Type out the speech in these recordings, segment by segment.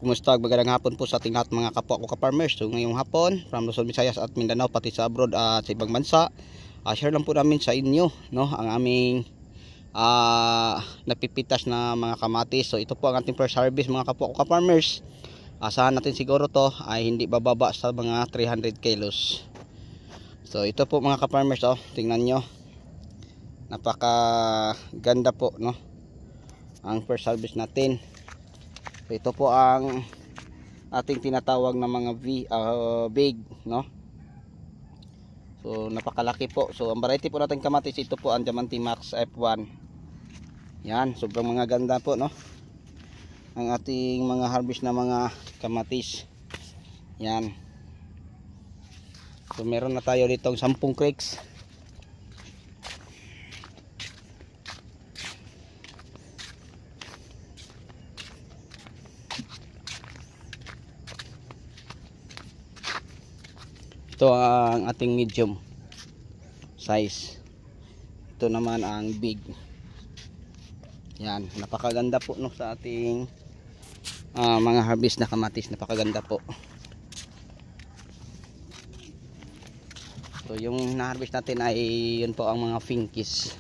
Kumusta, magandang hapon po sa ating lahat mga kapwa ko ka-farmers. So ngayong hapon from Luzon, Visayas at Mindanao pati sa abroad at sa ibang bansa, share lang po namin sa inyo no ang aming napipitas na mga kamatis. So ito po ang ating first harvest mga kapwa ko ka-farmers. Asahan natin siguro to ay hindi bababa sa mga 300 kilos. So ito po mga ka-farmers, tingnan nyo, napaka ganda po no ang first harvest natin. So ito po ang ating tinatawag na mga big no. So napakalaki po. So ang variety po natin kamatis, ito po ang Diamante Max F1. Yan, sobrang mga ganda po no ang ating mga harvest na mga kamatis. Yan. So meron na tayo ditong 10 crates. Ito ang ating medium size. Ito naman ang big. Yan, napakaganda po no sa ating mga harvest na kamatis, napakaganda po. So yung na-harvest natin ay yun po ang mga finkies.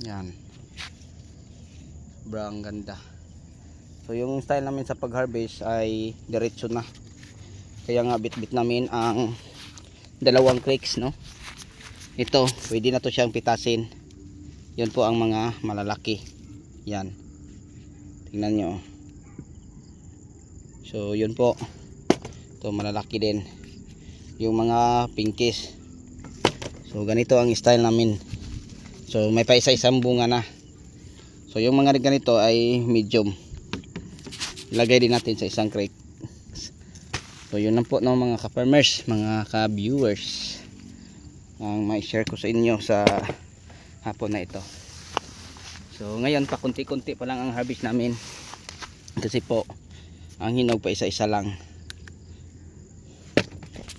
Yan. Sobrang ganda. So yung style namin sa pag-harvest ay diretso na. Kaya nga bit-bit namin ang dalawang crates no. Ito, pwede na to siyang pitasin. Yun po ang mga malalaki. Yan. Tingnan nyo. So yun po. Ito malalaki din. Yung mga pinkies. So ganito ang style namin. So may pa isa-isang bunga na. So yung mga ganito ay medium. Ilagay din natin sa isang crate. So yun lang po no mga ka-farmers, mga ka-viewers, ang may share ko sa inyo sa hapon na ito. So ngayon pa kunti-kunti pa lang ang harvest namin. Kasi po ang hinog pa isa-isa lang.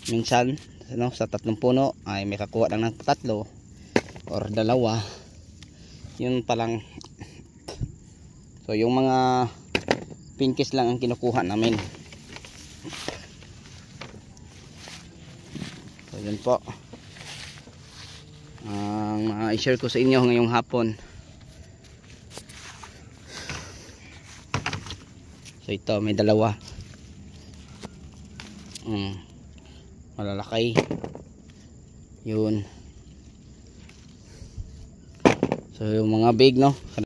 Minsan no, sa 3 puno ay may kakuha lang ng 3 or 2. Yun pa lang. So yung mga pinkies lang ang kinukuha namin. So yun po ang i-share ko sa inyo ngayong hapon. So ito may 2 malalaki yun. So yung mga big no